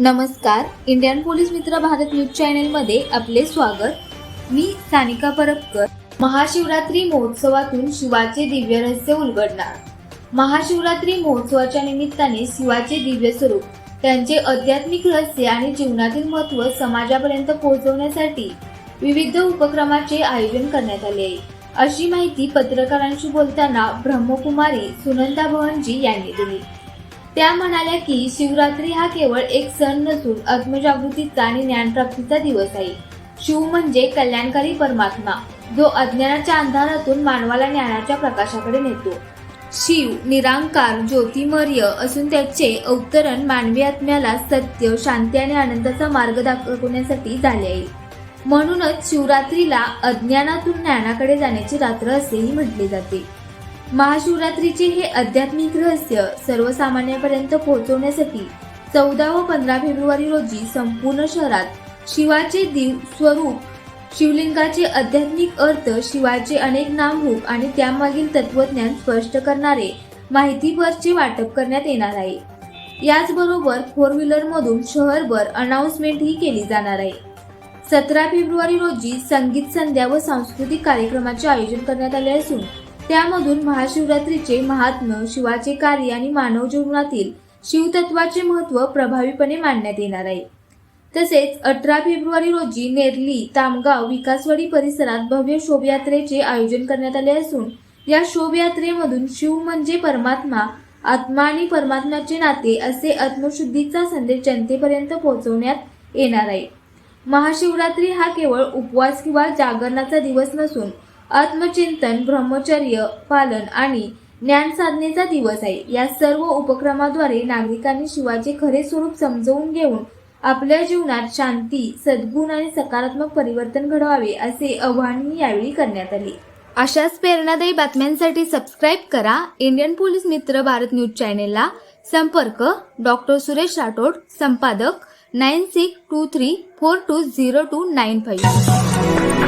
नमस्कार, Indian police मित्र Bharat news channel मध्ये आपले स्वागत। मी सानिका परबकर। महाशिवरात्री महोत्सवातून शिवाचे दिव्य रहस्य उलगडणार। महाशिवरात्री महोत्सवाच्या निमित्ताने शिवाचे दिव्य स्वरूप, त्यांचे आध्यात्मिक रहस्य आणि जीवनातील महत्त्व समाजापर्यंत पोहोचवण्यासाठी विविध उपक्रमाचे आयोजन करण्यात आले आहे, अशी माहिती पत्रकारांशी बोलताना ब्रह्मकुमारी सुनंदा भवनजी यांनी दिली। त्या म्हणाल्या की शिवरात्री हा केवळ एक सण नसून आत्मजागृतीचा आणि ज्ञानप्राप्तीचा दिवस आहे। शिव म्हणजे कल्याणकारी परमात्मा, जो अज्ञानाच्या अंधारातून मानवाला ज्ञानाच्या प्रकाशाकडे नेतो। शिव निरांकार ज्योतिमर्य असून त्याचे अवतरण मानवी आत्म्याला सत्य, शांती आणि आनंदाचा मार्ग दाखवण्यासाठी झाले आहे। म्हणूनच शिवरात्रीला अज्ञानातून ज्ञानाकडे जाण्याची रात्र असेही म्हटले जाते। महाशिवरात्रीचे हे आध्यात्मिक रहस्य सर्वसामान्यांपर्यंत पोहोचवण्यासाठी 14 व 15 फेब्रुवारी रोजी संपूर्ण शहरात शिवाचे दिव्य स्वरूप, शिवलिंगाचे आध्यात्मिक अर्थ, शिवाचे अनेक नामरूप आणि त्यामागील तत्वज्ञान स्पष्ट करणारे माहितीपटचे वाटप करण्यात येणार आहे। याचबरोबर 4 व्हीलर मधून शहरभर अनाउन्समेंटही केली जाणार आहे। 17 फेब्रुवारी रोजी संगीत संध्या व सांस्कृतिक कार्यक्रमाचे आयोजन करण्यात आले असून त्यामधून महाशिवरात्रीचे महात्म्य, शिवाचे कार्य आणि मानव जीवनातील शिवतत्वाचे महत्त्व प्रभावीपणे मांडण्यात येणार आहे। तसेच 18 फेब्रुवारी रोजी नेरली, तामगाव, विकासवाडी परिसरात भव्य शोभायात्रेचे आयोजन करण्यात आले असून या शोभायात्रेमधून शिव म्हणजे परमात्मा, आत्मा आणि परमात्म्याचे नाते असे आत्मशुद्धीचा संदेश जनतेपर्यंत पोहोचवण्यात येणार आहे। महाशिवरात्री हा केवळ उपवास किंवा जागरणाचा दिवस नसून आत्मचिंतन, ब्रह्मचर्य पालन आणि ज्ञान साधनेचा दिवस आहे। या सर्व उपक्रमाद्वारे नागरिकांनी शिवाचे खरे स्वरूप समजून घेऊन आपल्या जीवनात शांती, सद्गुण आणि सकारात्मक परिवर्तन घडवावे असे आवाहनही यावेळी करण्यात आले। अशाच प्रेरणादायी बातम्यांसाठी सबस्क्राईब करा इंडियन पोलीस मित्र भारत न्यूज चॅनेलला। संपर्क डॉक्टर सुरेश राठोड, संपादक 9623420295।